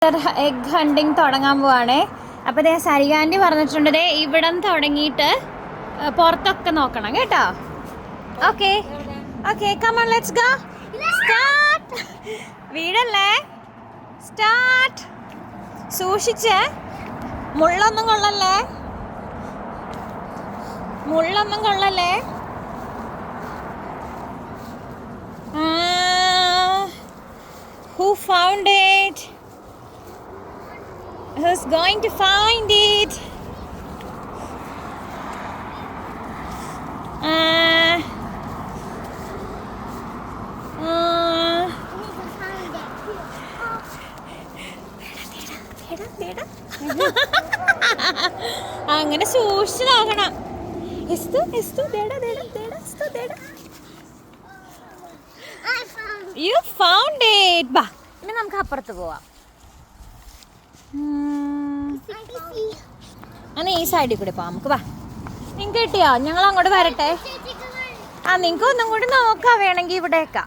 Egg hunting തുടങ്ങാൻ പോവാണേ. അപ്പോൾ ദേ സരികാൻറ്റി പറഞ്ഞിട്ടുണ്ട് ദേ ഇവിടം തുടങ്ങിയിട്ട് പുറത്തൊക്കെ നോക്കണം കേട്ടോ. Okay okay come on let's go. Start. വീടല്ലേ. സ്റ്റാർട്ട്. സൂക്ഷിച്ച്, മുള്ളൊന്നും കൊള്ളല്ലേ, മുള്ളൊന്നും കൊള്ളല്ലേ. Who found it? Who's going to find it? അങ്ങനെ സൂക്ഷിച്ച് നോക്കണം. You found it. ബാ, ഇനി നമുക്ക് അപ്പുറത്ത് പോവാം. എന്നാ ഈ സൈഡിൽ കൂടെ പോവാം നമുക്ക്. വാ, നിങ്ങൾക്ക് കിട്ടിയോ? ഞങ്ങൾ അങ്ങോട്ട് വരട്ടെ. നിങ്ങൾക്ക് ഒന്നും കൂടി നോക്കാം വേണമെങ്കിൽ ഇവിടേക്കാ.